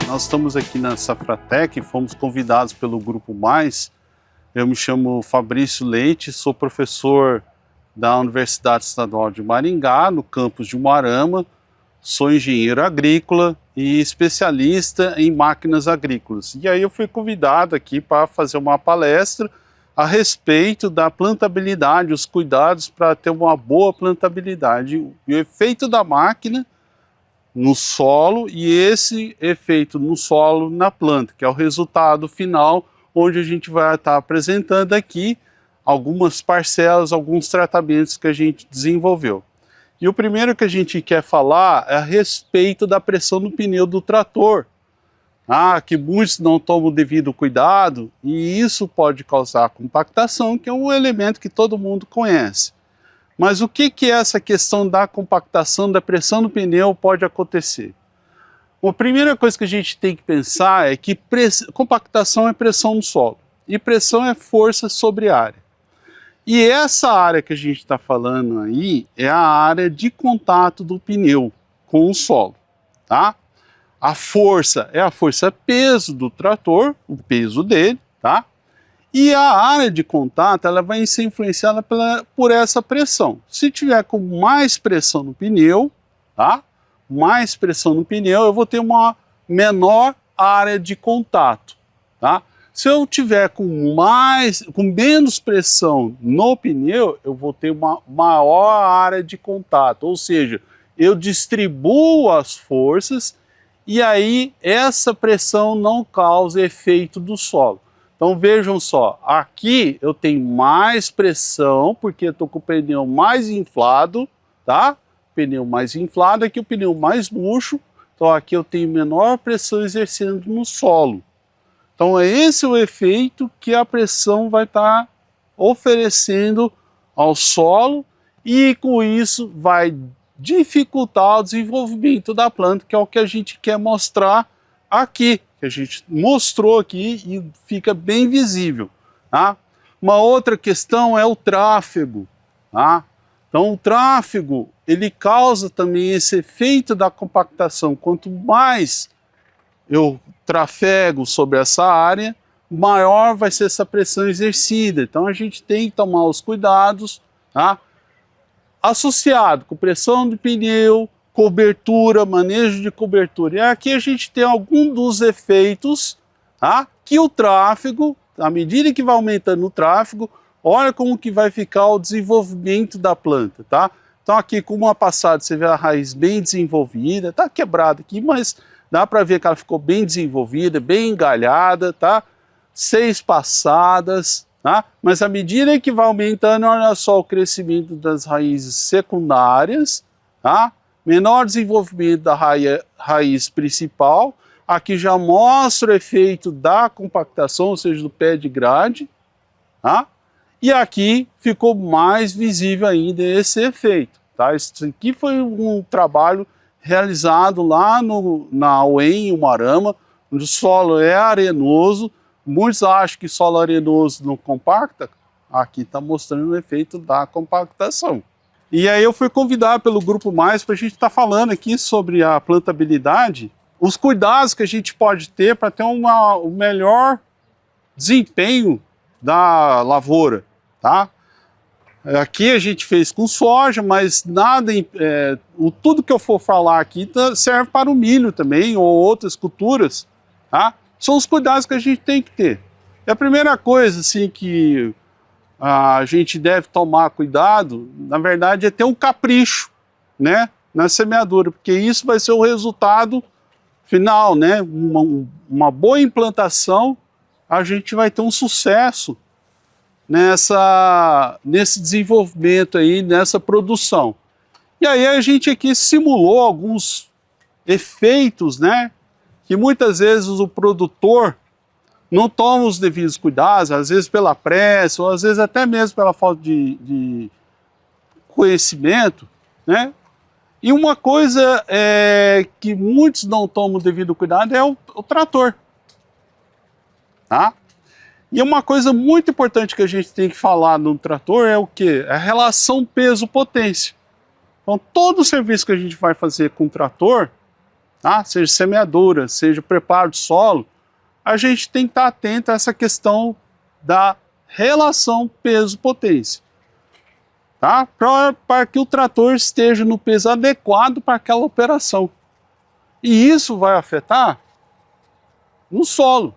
Nós estamos aqui na Safratec, fomos convidados pelo Grupo Mais. Eu me chamo Fabrício Leite, sou professor da Universidade Estadual de Maringá, no campus de Umuarama. Sou engenheiro agrícola e especialista em máquinas agrícolas. E aí eu fui convidado aqui para fazer uma palestra a respeito da plantabilidade, os cuidados para ter uma boa plantabilidade e o efeito da máquina no solo e esse efeito no solo na planta, que é o resultado final, onde a gente vai estar apresentando aqui algumas parcelas, alguns tratamentos que a gente desenvolveu. E o primeiro que a gente quer falar é a respeito da pressão no pneu do trator, que muitos não tomam o devido cuidado e isso pode causar compactação, que é um elemento que todo mundo conhece. Mas o que é essa questão da compactação, da pressão no pneu pode acontecer? A primeira coisa que a gente tem que pensar é que compactação é pressão no solo e pressão é força sobre área. E essa área que a gente está falando aí é a área de contato do pneu com o solo, tá? A força é a força-peso do trator, o peso dele, tá? E a área de contato ela vai ser influenciada por essa pressão. Se tiver com mais pressão no pneu, tá? Mais pressão no pneu, eu vou ter uma menor área de contato, tá? Se eu tiver com menos pressão no pneu, eu vou ter uma maior área de contato, ou seja, eu distribuo as forças e aí essa pressão não causa efeito do solo. Então vejam só, aqui eu tenho mais pressão porque eu estou com o pneu mais inflado, tá? Pneu mais inflado, aqui o pneu mais murcho, então aqui eu tenho menor pressão exercendo no solo. Então esse é o efeito que a pressão vai estar oferecendo ao solo e com isso vai dificultar o desenvolvimento da planta, que é o que a gente quer mostrar aqui, que a gente mostrou aqui e fica bem visível, tá? Uma outra questão é o tráfego, tá? Então o tráfego, ele causa também esse efeito da compactação. Quanto mais eu trafego sobre essa área, maior vai ser essa pressão exercida. Então a gente tem que tomar os cuidados, tá? Associado com pressão do pneu, cobertura, manejo de cobertura. E aqui a gente tem algum dos efeitos, tá? Que o tráfego, à medida que vai aumentando o tráfego, olha como que vai ficar o desenvolvimento da planta, tá? Então aqui com uma passada você vê a raiz bem desenvolvida, tá quebrada aqui, mas dá para ver que ela ficou bem desenvolvida, bem engalhada, tá? 6 passadas, tá? Mas à medida que vai aumentando, olha só o crescimento das raízes secundárias, tá? Menor desenvolvimento da raiz principal, aqui já mostra o efeito da compactação, ou seja, do pé de grade, tá? E aqui ficou mais visível ainda esse efeito, tá? Isso aqui foi um trabalho realizado lá na UEM, em Umuarama, onde o solo é arenoso. Muitos acham que solo arenoso não compacta, aqui está mostrando o efeito da compactação. E aí eu fui convidado pelo Grupo Mais para a gente estar falando aqui sobre a plantabilidade, os cuidados que a gente pode ter para ter o melhor desempenho da lavoura, tá? Aqui a gente fez com soja, mas tudo que eu for falar aqui serve para o milho também, ou outras culturas, tá? São os cuidados que a gente tem que ter. E a primeira coisa assim, que a gente deve tomar cuidado, na verdade, é ter um capricho, né, na semeadura, porque isso vai ser o resultado final, né? Uma boa implantação, a gente vai ter um sucesso nesse desenvolvimento aí, nessa produção. E aí a gente aqui simulou alguns efeitos, né, que muitas vezes o produtor não toma os devidos cuidados, às vezes pela pressa, ou às vezes até mesmo pela falta de conhecimento, né? E uma coisa que muitos não tomam o devido cuidado é o trator, tá? E uma coisa muito importante que a gente tem que falar no trator é o quê? A relação peso-potência. Então todo o serviço que a gente vai fazer com o trator, tá? Seja semeadura, seja preparo de solo, a gente tem que estar atento a essa questão da relação peso-potência, tá? Para que o trator esteja no peso adequado para aquela operação. E isso vai afetar no solo,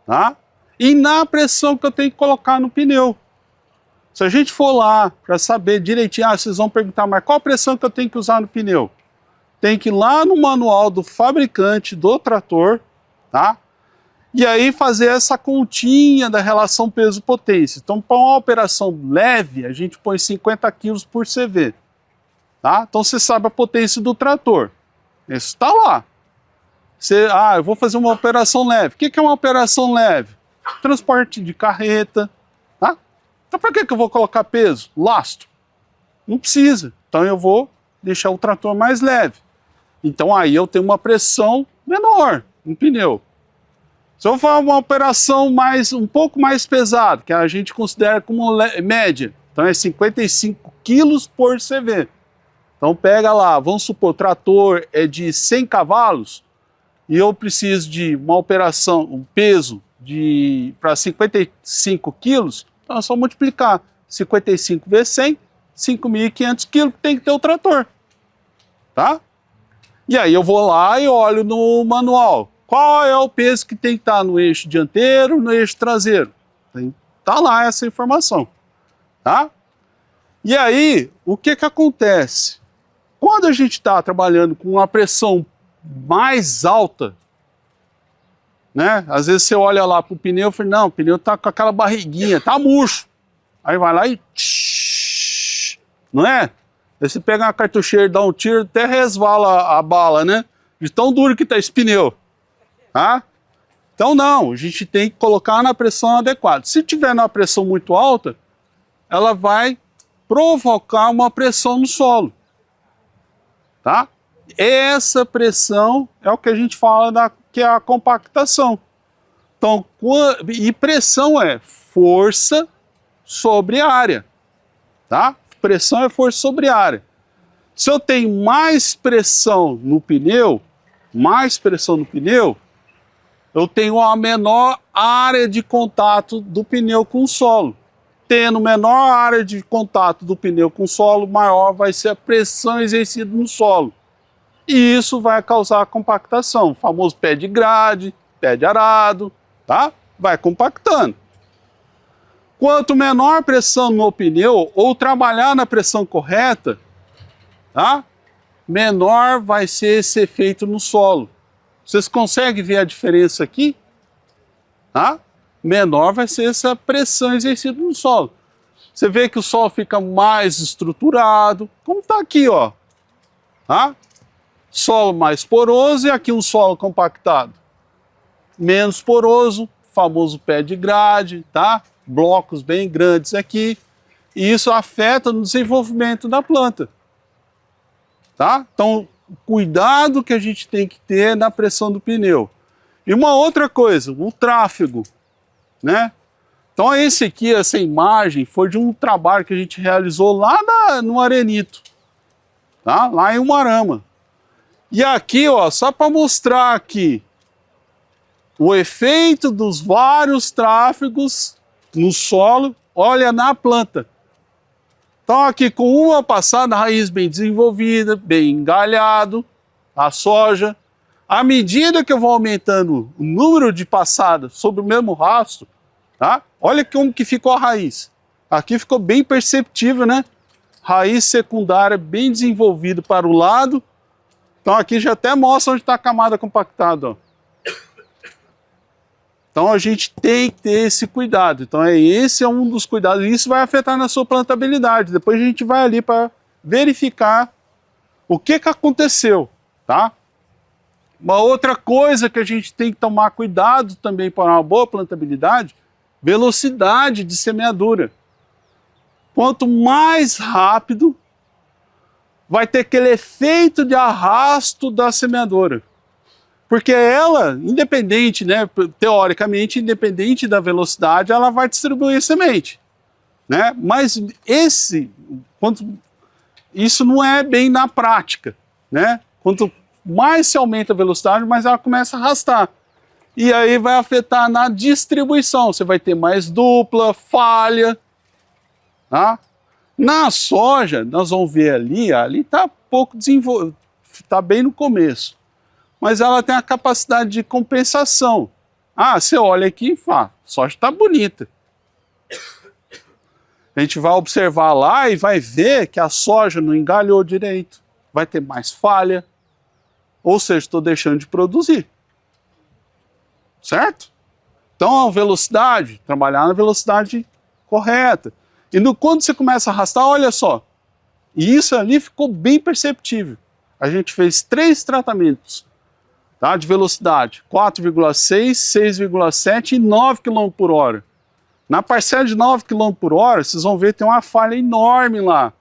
tá? E na pressão que eu tenho que colocar no pneu. Se a gente for lá para saber direitinho, vocês vão perguntar, mas qual a pressão que eu tenho que usar no pneu? Tem que ir lá no manual do fabricante do trator, tá? E aí fazer essa continha da relação peso-potência. Então, para uma operação leve, a gente põe 50 kg por CV, tá? Então, você sabe a potência do trator. Isso está lá. Eu vou fazer uma operação leve. O que é uma operação leve? Transporte de carreta, tá? Então, para que eu vou colocar peso? Lastro. Não precisa. Então, eu vou deixar o trator mais leve. Então, aí eu tenho uma pressão menor no pneu. Se eu for uma operação um pouco mais pesada, que a gente considera como média, então é 55 kg por CV. Então pega lá, vamos supor, o trator é de 100 cavalos e eu preciso de uma operação, um peso para 55 quilos, então é só multiplicar 55 vezes 100, 5.500 quilos que tem que ter o trator, tá? E aí eu vou lá e olho no manual. Qual é o peso que tem que estar no eixo dianteiro, no eixo traseiro? Tá lá essa informação, tá? E aí, o que acontece? Quando a gente está trabalhando com uma pressão mais alta, né? Às vezes você olha lá para o pneu e fala, não, o pneu está com aquela barriguinha, tá murcho. Aí vai lá e... não é? Aí você pega uma cartucheira, dá um tiro, até resvala a bala, né? De tão duro que está esse pneu. Tá? Então não, a gente tem que colocar na pressão adequada. Se tiver na pressão muito alta, ela vai provocar uma pressão no solo. Tá? Essa pressão é o que a gente fala que é a compactação. Então, e pressão é força sobre área. Tá? Pressão é força sobre área. Se eu tenho mais pressão no pneu, eu tenho uma menor área de contato do pneu com o solo. Tendo menor área de contato do pneu com o solo, maior vai ser a pressão exercida no solo. E isso vai causar compactação, o famoso pé de grade, pé de arado, tá? Vai compactando. Quanto menor a pressão no pneu, ou trabalhar na pressão correta, tá? Menor vai ser esse efeito no solo. Vocês conseguem ver a diferença aqui? Tá? Menor vai ser essa pressão exercida no solo. Você vê que o solo fica mais estruturado, como está aqui, ó. Tá? Solo mais poroso e aqui um solo compactado. Menos poroso, famoso pé de grade, tá? Blocos bem grandes aqui. E isso afeta no desenvolvimento da planta. Tá? Então, cuidado que a gente tem que ter na pressão do pneu. E uma outra coisa, o tráfego, né? Então esse aqui, essa imagem, foi de um trabalho que a gente realizou lá no Arenito, tá? Lá em Umuarama. E aqui, ó, só para mostrar aqui o efeito dos vários tráfegos no solo, olha na planta. Então aqui com uma passada, raiz bem desenvolvida, bem engalhado, a soja. À medida que eu vou aumentando o número de passadas sobre o mesmo rastro, tá? Olha como que ficou a raiz. Aqui ficou bem perceptível, né? Raiz secundária bem desenvolvida para o lado. Então aqui já até mostra onde está a camada compactada, ó. Então a gente tem que ter esse cuidado. Então esse é um dos cuidados. E isso vai afetar na sua plantabilidade. Depois a gente vai ali para verificar o que aconteceu, tá? Uma outra coisa que a gente tem que tomar cuidado também para uma boa plantabilidade, velocidade de semeadura. Quanto mais rápido, vai ter aquele efeito de arrasto da semeadora. Porque ela, independente, né, teoricamente, independente da velocidade, ela vai distribuir semente, né? Mas isso não é bem na prática, né? Quanto mais se aumenta a velocidade, mais ela começa a arrastar. E aí vai afetar na distribuição. Você vai ter mais dupla, falha. Tá? Na soja, nós vamos ver ali está pouco desenvolvido, está bem no começo. Mas ela tem a capacidade de compensação. Ah, você olha aqui e fala, a soja está bonita. A gente vai observar lá e vai ver que a soja não engalhou direito. Vai ter mais falha. Ou seja, estou deixando de produzir. Certo? Então a velocidade, trabalhar na velocidade correta. E quando você começa a arrastar, olha só. E isso ali ficou bem perceptível. A gente fez 3 tratamentos, tá, de velocidade. 4,6, 6,7 e 9 km por hora. Na parcela de 9 km por hora, vocês vão ver que tem uma falha enorme lá.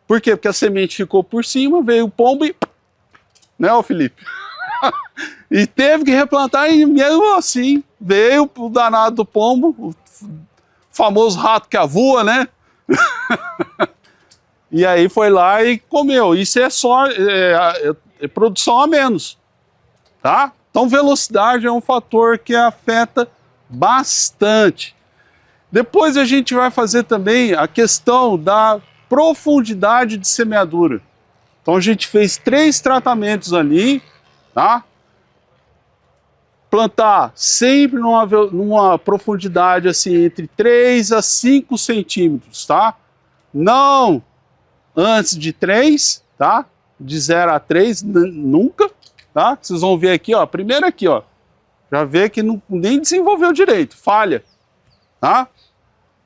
Por quê? Porque a semente ficou por cima, veio o pombo e... Né, ô Felipe? E teve que replantar e mesmo assim veio o danado do pombo, o famoso rato que avua, né? E aí foi lá e comeu. Isso é só produção a menos, tá? Então velocidade é um fator que afeta bastante. Depois a gente vai fazer também a questão da profundidade de semeadura. Então a gente fez 3 tratamentos ali, tá? Plantar sempre numa profundidade assim entre 3 a 5 centímetros, tá? Não antes de 3, tá? De 0 a 3, nunca, tá? Vocês vão ver aqui, ó, primeiro aqui, ó, já vê que nem desenvolveu direito, falha, tá?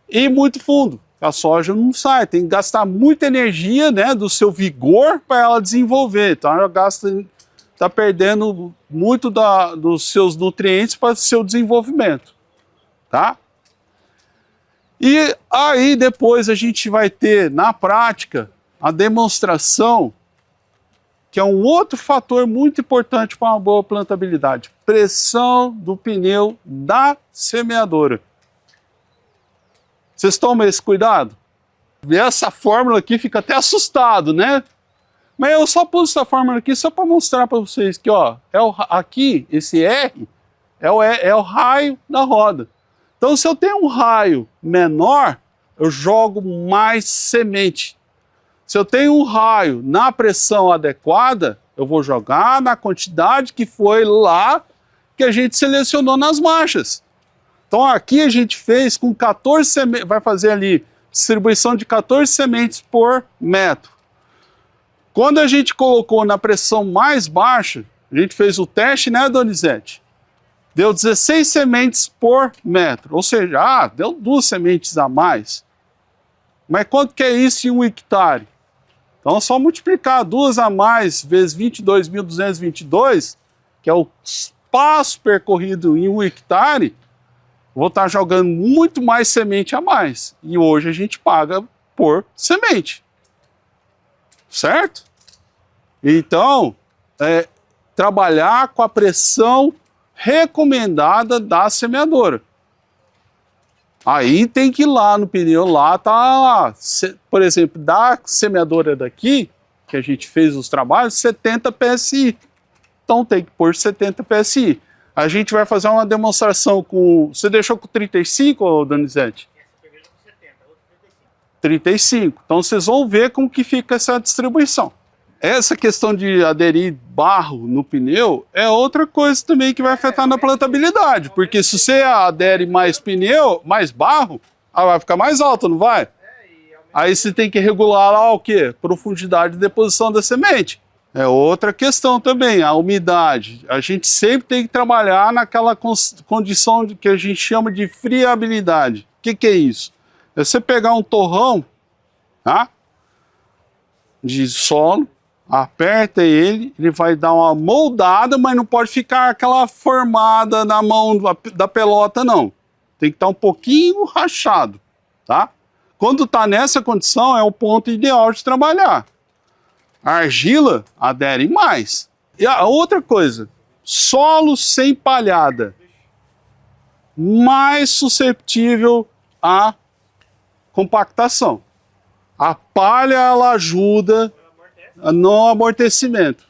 E muito fundo, a soja não sai, tem que gastar muita energia, né, do seu vigor para ela desenvolver, então ela está perdendo muito dos seus nutrientes para o seu desenvolvimento, tá? E aí depois a gente vai ter na prática a demonstração, que é um outro fator muito importante para uma boa plantabilidade, pressão do pneu da semeadora. Vocês tomam esse cuidado? Ver essa fórmula aqui fica até assustado, né? Mas eu só pus essa fórmula aqui só para mostrar para vocês que, ó, aqui, esse R, é o raio da roda. Então, se eu tenho um raio menor, eu jogo mais semente. Se eu tenho um raio na pressão adequada, eu vou jogar na quantidade que foi lá que a gente selecionou nas marchas. Então, aqui a gente fez com 14 sementes, vai fazer ali distribuição de 14 sementes por metro. Quando a gente colocou na pressão mais baixa, a gente fez o teste, né, Donizete? Deu 16 sementes por metro, ou seja, deu 2 sementes a mais. Mas quanto que é isso em 1 hectare? Então é só multiplicar 2 a mais vezes 22.222, que é o espaço percorrido em 1 hectare, vou estar jogando muito mais semente a mais. E hoje a gente paga por semente. Certo? Então, trabalhar com a pressão recomendada da semeadora. Aí tem que ir lá no pneu, lá tá lá. Por exemplo, da semeadora daqui, que a gente fez os trabalhos, 70 PSI. Então tem que pôr 70 PSI. A gente vai fazer uma demonstração com... Você deixou com 35, Donizete? Essa primeira com 70, outra 35. Então vocês vão ver como que fica essa distribuição. Essa questão de aderir barro no pneu é outra coisa também que vai afetar na plantabilidade, porque se você adere mais pneu, mais barro, ela vai ficar mais alta, não vai? Aí você tem que regular lá o quê? Profundidade de deposição da semente. É outra questão também, a umidade. A gente sempre tem que trabalhar naquela condição que a gente chama de friabilidade. O que é isso? É você pegar um torrão, tá, de solo, aperta ele vai dar uma moldada, mas não pode ficar aquela formada na mão da pelota, não. Tem que estar um pouquinho rachado, tá? Quando está nessa condição, é o ponto ideal de trabalhar. A argila adere mais. E a outra coisa, solo sem palhada, mais susceptível à compactação. A palha, ela ajuda no amortecimento,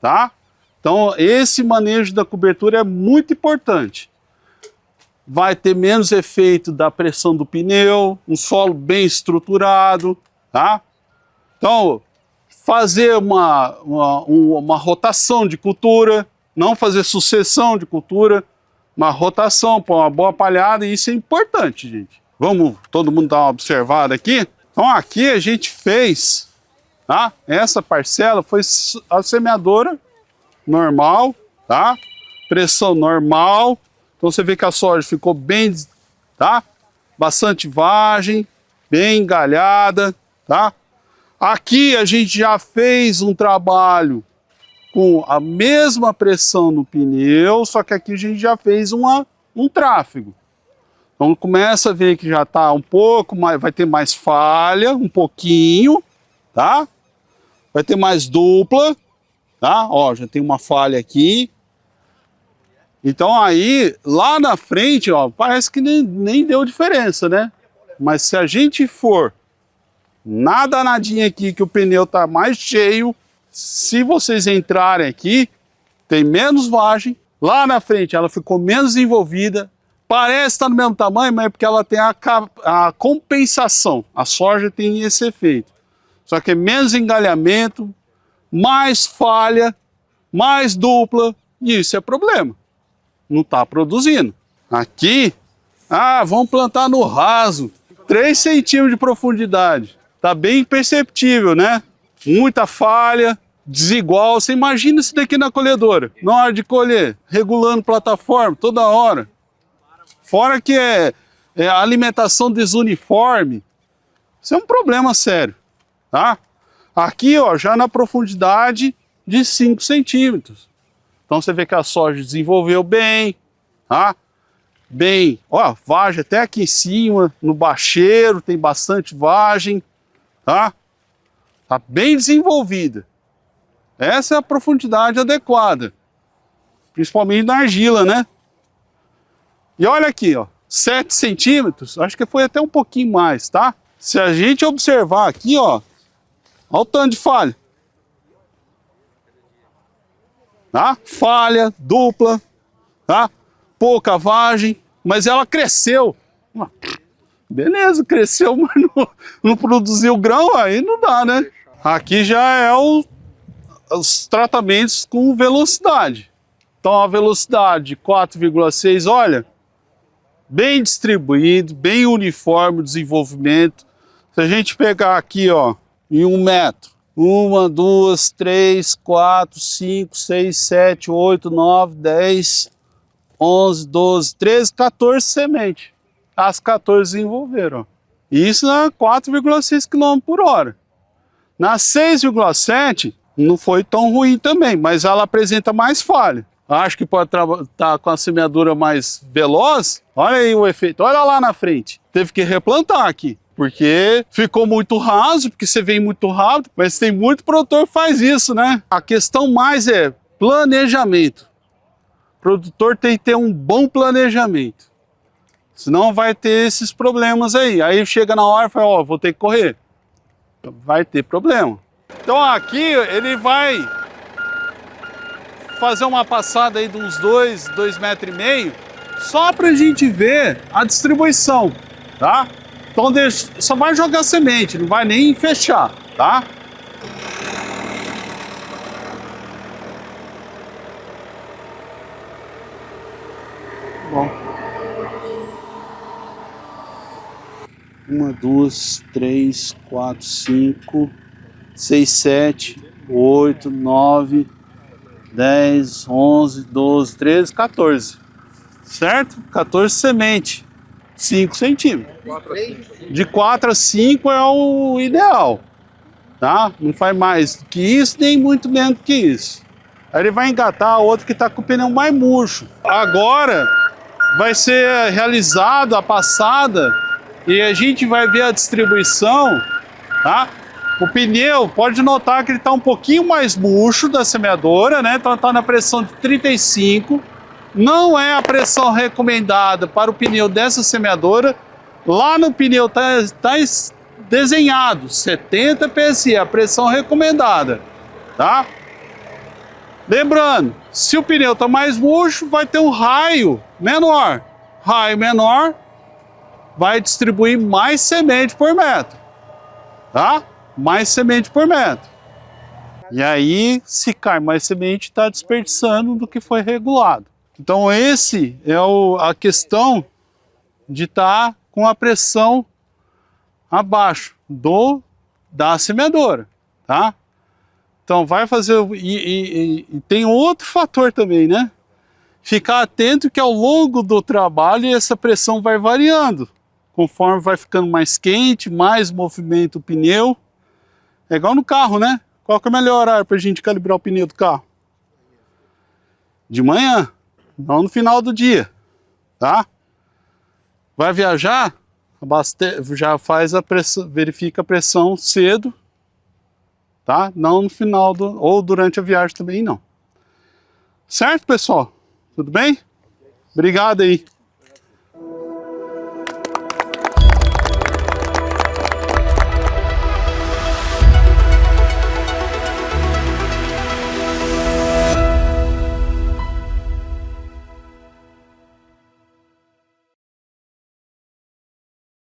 tá? Então, esse manejo da cobertura é muito importante. Vai ter menos efeito da pressão do pneu, um solo bem estruturado, tá? Então, fazer uma rotação de cultura, não fazer sucessão de cultura, uma rotação, pôr uma boa palhada, e isso é importante, gente. Vamos todo mundo dar uma observada aqui? Então, aqui a gente fez, tá? Essa parcela foi a semeadora normal, tá? Pressão normal. Então você vê que a soja ficou bem, tá? Bastante vagem, bem engalhada, tá? Aqui a gente já fez um trabalho com a mesma pressão no pneu, só que aqui a gente já fez um tráfego. Então começa a ver que já está um pouco mais, vai ter mais falha, um pouquinho, tá? Vai ter mais dupla, tá? Ó, já tem uma falha aqui. Então aí, lá na frente, ó, parece que nem deu diferença, né? Mas se a gente for nadinha aqui, que o pneu tá mais cheio, se vocês entrarem aqui, tem menos vagem. Lá na frente ela ficou menos envolvida. Parece estar no mesmo tamanho, mas é porque ela tem a compensação. A soja tem esse efeito. Só que é menos engalhamento, mais falha, mais dupla, e isso é problema. Não está produzindo. Aqui, vamos plantar no raso, 3 centímetros de profundidade. Está bem perceptível, né? Muita falha, desigual. Você imagina isso daqui na colhedora, na hora de colher, regulando plataforma toda hora. Fora que é a alimentação desuniforme. Isso é um problema sério, tá? Aqui, ó, já na profundidade de 5 centímetros. Então você vê que a soja desenvolveu bem, tá? Bem, ó, vagem até aqui em cima, no bacheiro tem bastante vagem, tá? Tá bem desenvolvida. Essa é a profundidade adequada, principalmente na argila, né? E olha aqui, ó, 7 centímetros, acho que foi até um pouquinho mais, tá? Se a gente observar aqui, ó, olha o tanto de falha. Tá? Falha, dupla, tá? Pouca vagem, mas ela cresceu. Beleza, cresceu, mas não produziu grão, aí não dá, né? Aqui já é os tratamentos com velocidade. Então a velocidade de 4,6, olha, bem distribuído, bem uniforme o desenvolvimento. Se a gente pegar aqui, ó, em 1 metro, 1, 2, 3, 4, 5, 6, 7, 8, 9, 10, 11, 12, 13, 14 sementes. As 14 desenvolveram. Ó. Isso na 4,6 km por hora. Na 6,7 não foi tão ruim também, mas ela apresenta mais falha. Acho que pode estar com a semeadura mais veloz. Olha aí o efeito, olha lá na frente. Teve que replantar aqui. Porque ficou muito raso, porque você vem muito rápido, mas tem muito produtor que faz isso, né? A questão mais é planejamento. O produtor tem que ter um bom planejamento. Senão vai ter esses problemas aí. Aí chega na hora e fala, ó, vou ter que correr. Vai ter problema. Então aqui ele vai fazer uma passada aí de uns 2,5 metros, só pra gente ver a distribuição, tá? Então só vai jogar semente, não vai nem fechar, tá? Bom. 1, 2, 3, 4, 5, 6, 7, 8, 9, 10, 11, 12, 13, 14. Certo? 14 sementes. 5 centímetros. De 4 a 5 é o ideal, tá? Não faz mais do que isso, nem muito menos do que isso. Aí ele vai engatar outro que está com o pneu mais murcho. Agora vai ser realizada a passada e a gente vai ver a distribuição, tá? O pneu, pode notar que ele está um pouquinho mais murcho da semeadora, né? Então está na pressão de 35. Não é a pressão recomendada para o pneu dessa semeadora. Lá no pneu tá desenhado 70 PSI, a pressão recomendada, tá? Lembrando, se o pneu está mais murcho, vai ter um raio menor. Raio menor vai distribuir mais semente por metro, tá? Mais semente por metro. E aí, se cai mais semente, está desperdiçando do que foi regulado. Então, esse é a questão de estar com a pressão abaixo da semeadora, tá? Então, vai fazer... E tem outro fator também, né? Ficar atento que ao longo do trabalho essa pressão vai variando. Conforme vai ficando mais quente, mais movimento o pneu. É igual no carro, né? Qual que é o melhor horário para a gente calibrar o pneu do carro? De manhã, não no final do dia, tá? Vai viajar? Já faz a pressão, verifica a pressão cedo, tá? Não no final ou durante a viagem também não. Certo, pessoal? Tudo bem? Obrigado aí.